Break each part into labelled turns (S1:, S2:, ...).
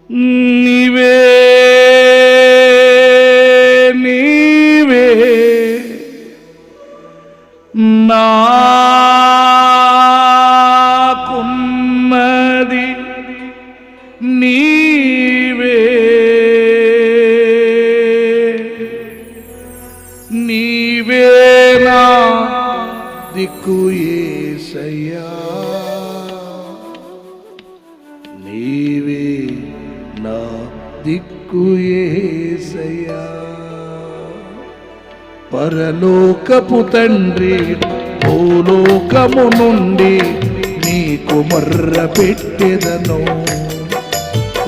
S1: నీవే నీవే నాకున్నది నీవే నీవే నా దిక్కు యేసయ్యా నీవే నా దిక్కు యేసయ్యా పరలోకపు తండ్రి భూలోకము నుండి నీకు మొర్ర పెట్టెదను.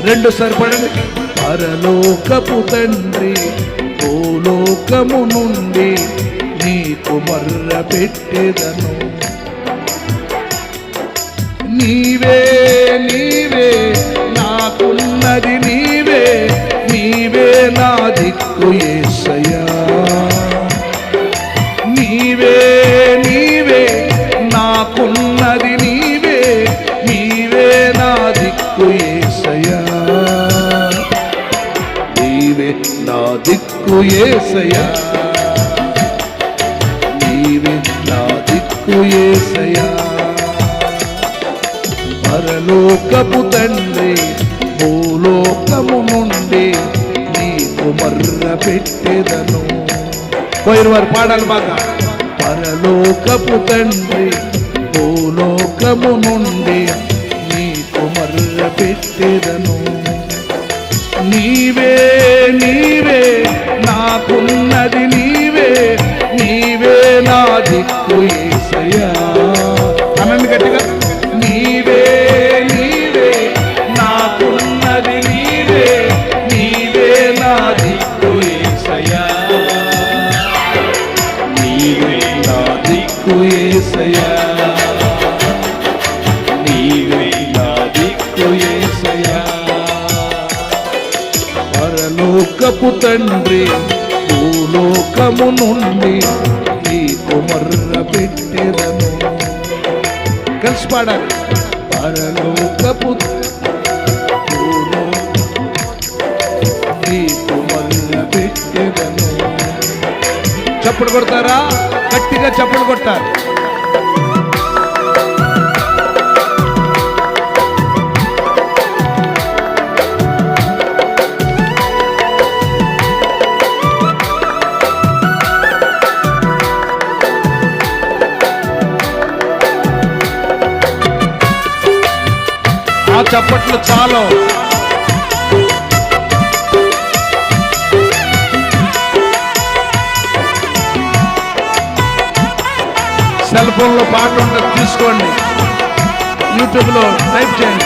S1: రెండు సరిపడండి. పరలోకపు తండ్రి భూలోకము నుండి నీకు మొర్ర పెట్టెదను. నీవే నీవే నాకున్నది నీవే నీవే నా దిక్కు యేసయ్యా నీవే నీవే నాకున్నది నీవే నీవే నా దిక్కు యేసయ్యా నీవే నా దిక్కు యేసయ్యా నీవే నా దిక్కు యేసయ్యా పరలోకపు తండ్రి భూలోకము నుండి నీకు మొర్ర పెట్టెదను. పోయిన వారు పాడాలి బాగా. పరలోకపు తండ్రి భూలోకము నుండి నీకు మొర్ర పెట్టెదను. నీవే నీవే నాకున్నది నీవే నీవే నా దిక్కు యేసయ్యా అనండి గట్టిగా. నీవే నీవే నాకున్నది నీవే నీవే నా దిక్కు యేసయ్యా నీవే నా దిక్కు యేసయ్యా నీవే నా దిక్కు యేసయ్యా పరలోకపు తండ్రి భూలోకము నుండి నీకు మొర్ర పెట్టెదను. కలిసి పాడాలి. పరలోకపు నీకు మొర్ర పెట్టెదను. చప్పుడు కొడతారా? గట్టిగా చప్పుడు కొట్టాలి. ఆ చప్పట్లు చాలు. సెల్ ఫోన్లో పాట ఉంటుంది, తీసుకోండి, యూట్యూబ్లో టైప్ చేయండి.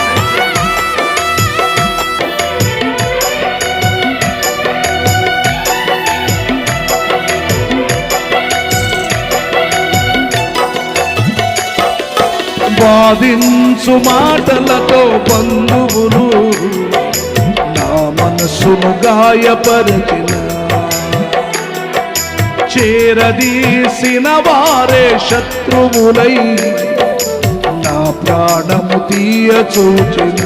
S1: వాదించు మాటలతో బంధువులు నా మనసును గాయపరచిన చేరదీసిన వారే శత్రువులై నా ప్రాణము తీయ చూచిన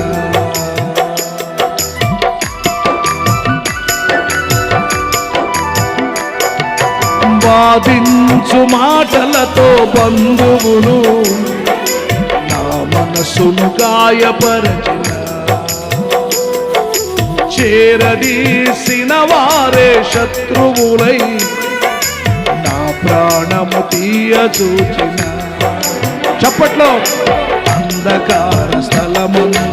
S1: వాదించు మాటలతో బంధువులు మనసును గాయపరచిన చేరదీసిన వారే శత్రువులై నా ప్రాణము తీయ చూచిన. చప్పట్లో. అంధకార స్థలమందు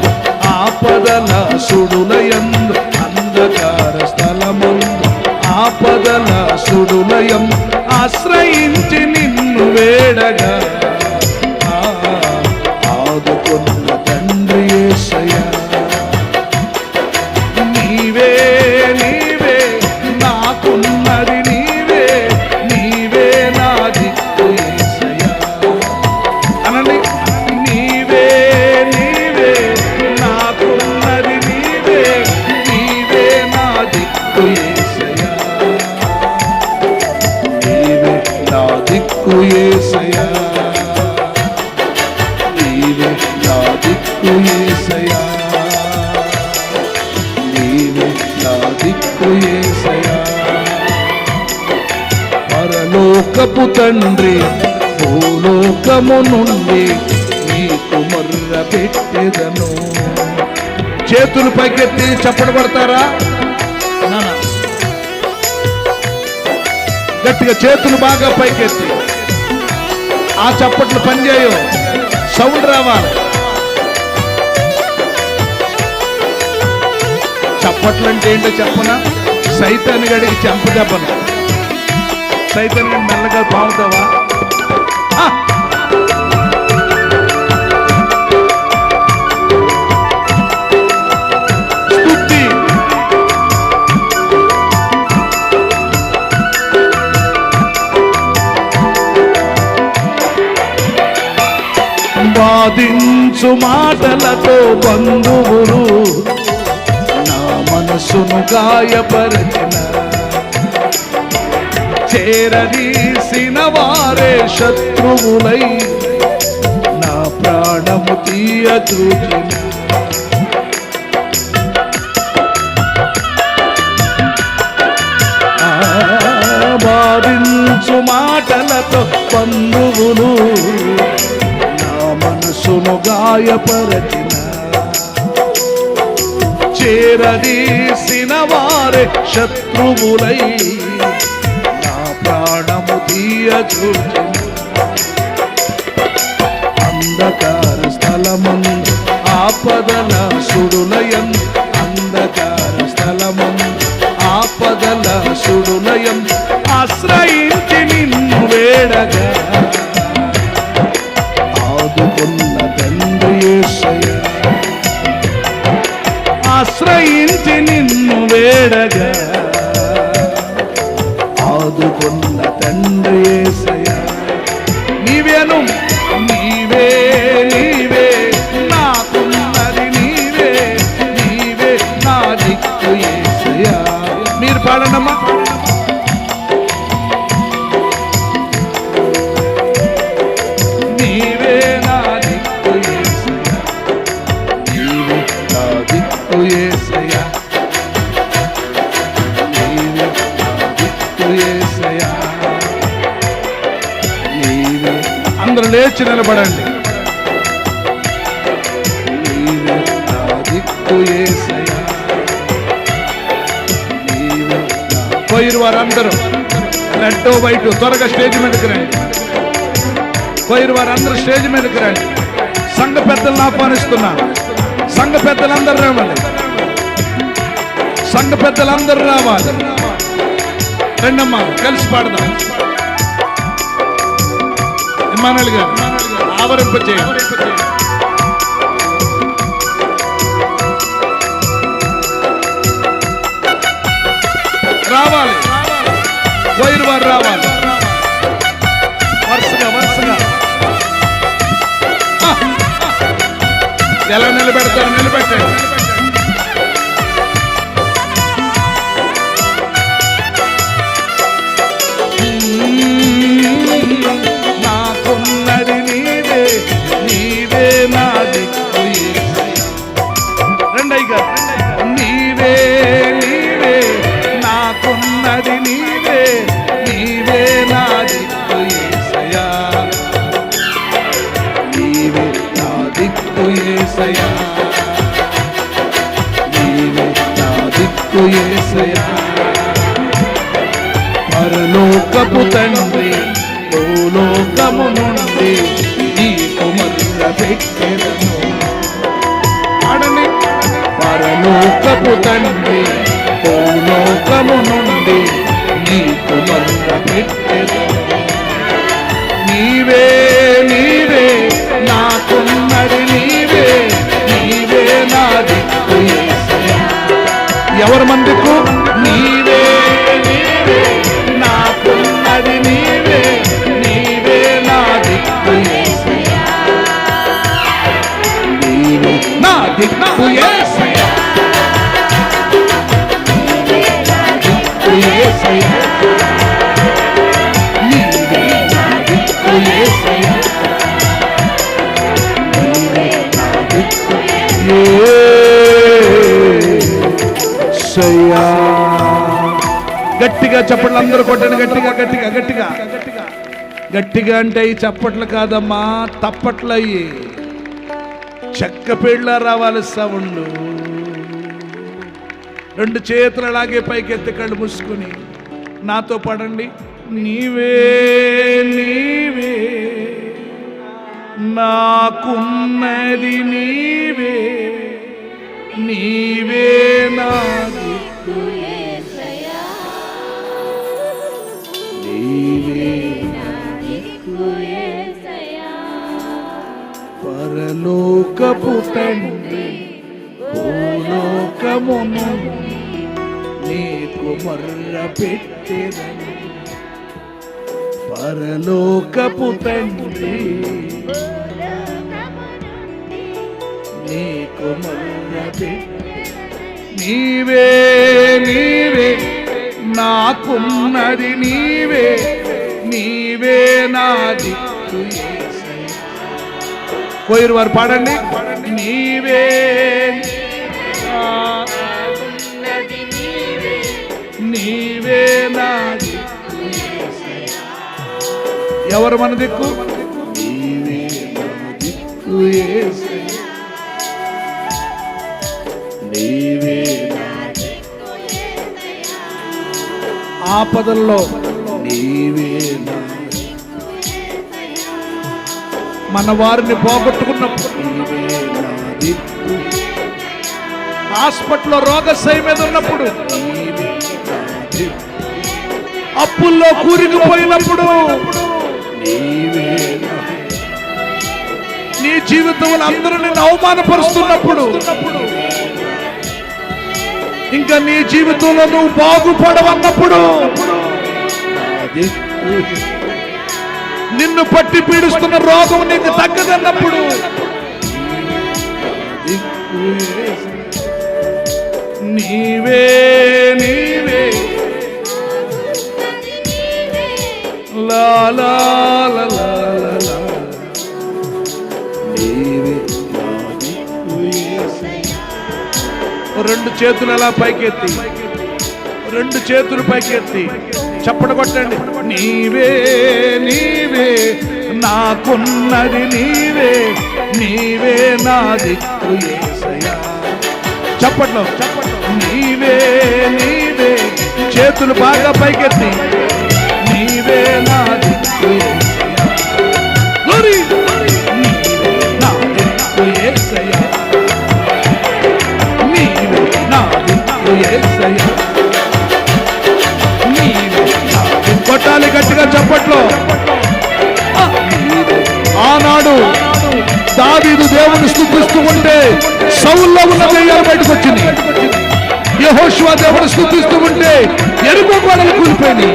S1: ఆపదల సుడులయందు అంధకార స్థలమందు ఆపదల సుడులయం ఆశ్రయించి నిన్ను వేడగా ఆదుకున్న తండ్రి యేసయ్యా నీవే నీవే నాకున్నది నీవే నీవే నా దిక్కు యేసయ్యా అనండి. నీవే నీవే నాకున్నది నీవే నీవే నా దిక్కు యేసయ్యా నీవే నా దిక్కు యేసయ్యా పరలోకపు తండ్రి భూలోకము నుండి నీకు మొర్ర పెట్టెదను. చేతులు పైకెత్తి చప్పట పడతారా? గట్టిగా చేతులు బాగా పైకెత్తి. ఆ చప్పట్లు పనిచేయవు, సౌండ్ రావాలి. చప్పట్లు అంటే ఏంటో చెప్పనా? సైతాన్ని గడికి చెంపదెబ్బను. సైతాన్ని గడి మెల్లగా పాముతావా? బాధించు మాటలతో బంధువులు నా మనసును గాయపరచిన, చేరదీసిన వారే శత్రువులై నా ప్రాణము తీయచూచిన. బాధించు మాటలతో బంధువులు మనసును గాయపరచిన, చేరదీసిన వారే శత్రువులై నా ప్రాణము తీయచూచిన. అంధకార స్థలమందు ఆపదల సుడులయం, అంధకార స్థలమందు ఆపదల సుడులయం ఆశ్రయించి నిన్ను వేడగా ఆదుకున్న తండ్రి యేసయ్యా, ఆశ్రయించి నిన్ను వేడగా ఆదుకున్న తండ్రి యేసయ్యా. నీవేను నీవే నీవే నాకున్నది నీవే, నీవే నా దిక్కు యేసయ్యా. మీరు పాడండమ్మా. అందరూ లేచి నిలబడండి. నీవే నా దిక్కు యేసయ్యా, నీవే నా. పోయిరు వారందరూ రెడ్ వైట్ త్వరగా స్టేజ్ మీదకి రండి. పోయిరు వారందరూ స్టేజ్ మీదకి రండి. సంఘ పెద్దలను ఆహ్వానిస్తున్నాను. సంఘ పెద్దలందరూ రావాలి. సంఘ పెద్దలందరూ రావాలి. రెండమ్మా కలిసి పాడదాం. ఇమ్మానుయేల్ గారు ఆవరింపచేయండి. రావాలి, వైరు వారు రావాలి. వరుసగా వరుసగా ఎలా నిలబెడతారు? నిలబెట్టండి. నాకున్నది నీవే, నీవే నా దిక్కు యేసయ్యా. రెండయ్య గారు, నీవే నీవే నాకున్నది నీవే, నీవే నా దిక్కు యేసయ్యా, నీవే నా దిక్కు యేసయ్యా, నీవే నా దిక్కు యేసయ్యా. పరలోకపు తండ్రి భూలోకము నుండి నీకు మొర్ర పెట్టెదను. ఆడని. పరలోకపు తండ్రి భూలోకము నుండి నీకు మొర్ర పెట్టెదను. నీవే నీవే నాకున్నది నీవే, నీవే నా దిక్కు యేసయ్యా. ఎవరి మందికు? నీవే నీవే నాకున్నది నీవే, నీవే నా దిక్కు యేసయ్యా, నీవే నా దిక్కు యేసయ్యా, నీవే నా దిక్కు యేసయ్యా, నీవే నా దిక్కు యేసయ్యా, నీవే నా దిక్కు యేసయ్యా. గట్టిగా చెప్పండి అందరూ, కొట్టండి గట్టిగా గట్టిగా గట్టిగా గట్టిగా. గట్టిగా అంటే అవి చప్పట్లు కాదమ్మా, తప్పట్లు అయ్యి. చెక్క పేళ్ళ రావాలి సౌండ్. రెండు చేతులు అలాగే పైకెత్తి కళ్ళు మూసుకుని నాతో పడండి. నీవే నీవే నాకున్నది, నీవే నీవే నా దిక్కు, నీవే పరలోకపు తండ్రి, భూలోకమును నీకు మొర్ర పెట్టెదను. పరలోకపు తండ్రి, నీకు మొర్ర పెట్టెదను. నీవే నీవే నాకున్నది, నీవే నీవే నా దిక్కు. కోయిరు వారు పాడండి. నీవే నీవే నా దిక్కు. ఎవరు మన దిక్కు? నీవే నా దిక్కు యేసయ్యా, నీవే నా దిక్కు యేసయ్యా. ఆపదల్లో నీవే నా, మన వారిని పోగొట్టుకున్నప్పుడు నీవే నా దిక్కు. హాస్పిటల్లో రోగశయ మీద ఉన్నప్పుడు నీవే నా దిక్కు. అప్పుల్లో కూరుకుపోయినప్పుడు నీవే నా, నీ జీవితంలో అందరూ నిన్ను అవమానపరుస్తున్నప్పుడు, ఇంకా నీ జీవితంలో నువ్వు బాగుపడవన్నప్పుడు, నిన్ను పట్టి పీడిస్తున్న రోగం నీకు తగ్గదన్నప్పుడు, నీవే నీవే లా లా లా లా లా, నీవే నా దిక్కు యేసయ్యా. రెండు చేతులు అలా పైకెత్తి, రెండు చేతులు పైకెత్తి చప్పట కొట్టండి. నీవే నీవే నాకున్నది, నీవే నీవే నా దిక్కు యేసయ్యా. చప్పట్లో చప్పట్లో. నీవే నీవే చేతులు బాగా పైకెత్తి, నీవే నా దిక్కు యేసయ్యా. నీవే నా దిక్కు యేసయ్యా, నీవే నా దిక్కు యేసయ్యా. కొట్టాలి గట్టిగా చప్పట్లో. ఆనాడు దావీదు దేవుని స్తుతిస్తూ ఉంటే సౌల్లో ఉన్న దెయ్యాలు బయటకు వచ్చింది. యెహోషువ దేవుని స్తుతిస్తూ ఉంటే ఎరుకో గోడలు కూలిపోయినాయి.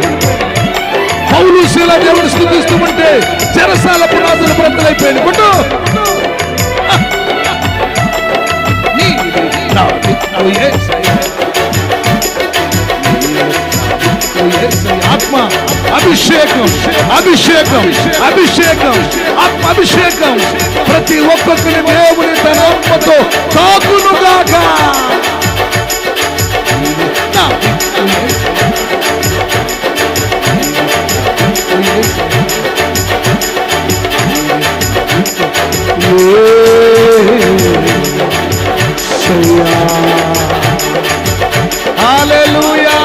S1: పౌలు శీల దేవుని స్తుతిస్తూ ఉంటే చెరసాల పునాదులు బ్రద్దలైపోయింది. కొట్టు. నా దిక్కు యేసయ్యా, ఆత్మ అభిషేకం అభిషేకం అభిషేకం ఆత్మ అభిషేకం ప్రతి ఒక్కొక్కరి దేవుని తన ఆత్మతో తాకునుగాక. హల్లెలూయా.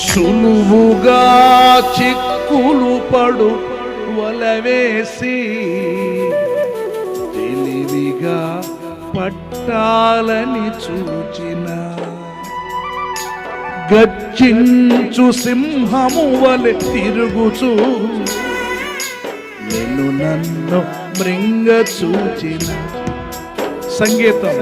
S1: సులువుగా చిక్కులు పడు వలవేసి తెలివిగా పట్టాలని చూచిన గర్జించు సింహము వలె తిరుగుచు నిన్ను నన్ను మృంగ చూచిన. సంగీతం.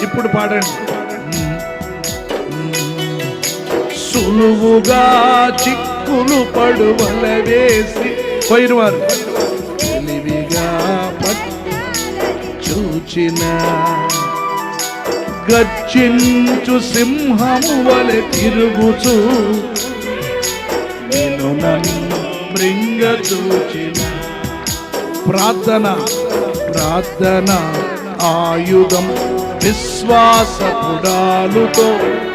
S1: ఇప్పుడు పాడండి. సులువుగా చిక్కులు పడు వలవేసి పోయిన వారు తెలివిగా చూచిన గర్జించు సింహము వలె తిరుగుచు నిన్ను నన్ను మృంగదూచిన ప్రార్థన ప్రార్థన ఆయుధం విశ్వాసపుడాలుతో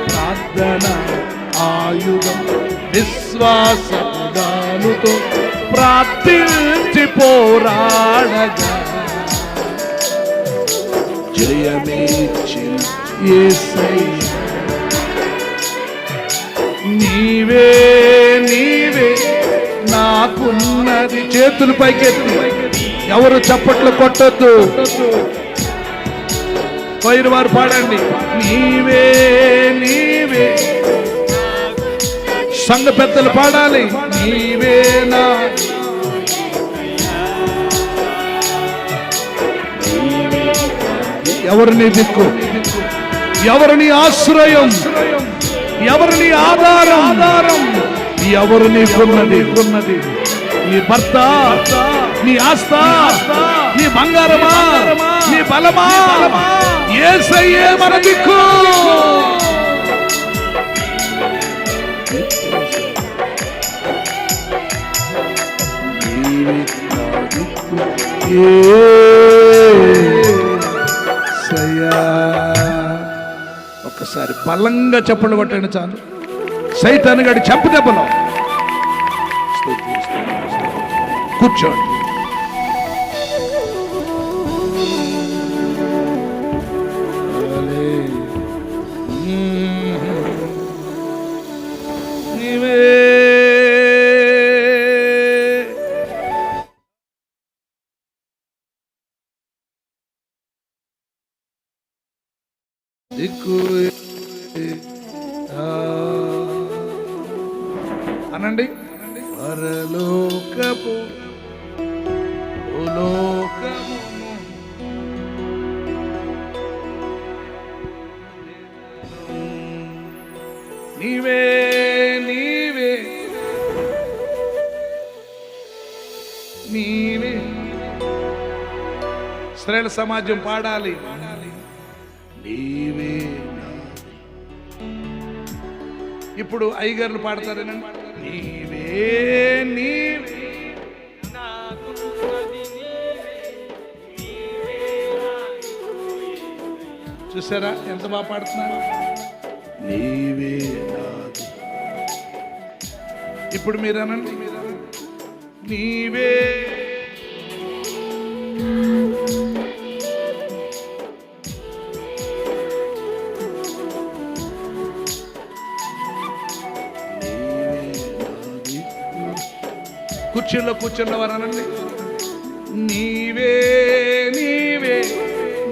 S1: ప్రార్థన ఆయుధం విశ్వాసపుడాలుతో ప్రార్థించి పోరాడగా జయమేచ్చిన యేసయ్య నీవే నీవే నాకున్నది. చేతులు పైకెత్తి ఎవరు చప్పట్లు కొట్టొద్దు. పైరు వారు పాడండి. నీవే నీవే. సంఘ పెద్దలు పాడాలి. నీవే నా ఎవరిని దిక్కు, ఎవరిని ఆశ్రయం, ఎవరిని ఆధారం, ఎవరు నీకున్నది. నీ భర్త, నీ ఆస్త, నీ బంగారమా, నీ బలమా, యేసయ్యే మన దిక్కు. ఒక్కసారి బలంగా చప్పట్లు కొట్టండి చాలు. సైతాను గడి చంపు దెబ్బలో కూర్చోండి. అనండి. పరలోకపు లోకమును నీవే నీవే నీవే. స్త్రీల సమాజం పాడాలి. నీవే. ఇప్పుడు అయ్యగారులు పాడతారేనండి. నీవే నీవే చూసారా ఎంత బాగా పాడుతున్నారు. నీవే నాది. ఇప్పుడు మీరనండి. నీవే కుర్చీలో కూర్చున్నవారు అనండి. నీవే నీవే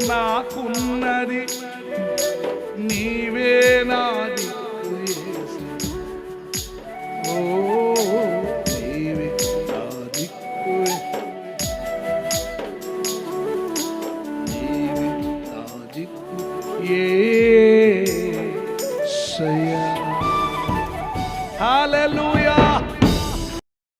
S1: నాకున్నది, నీవే నాది. ఓ నీవే నాది, నీవే నాది.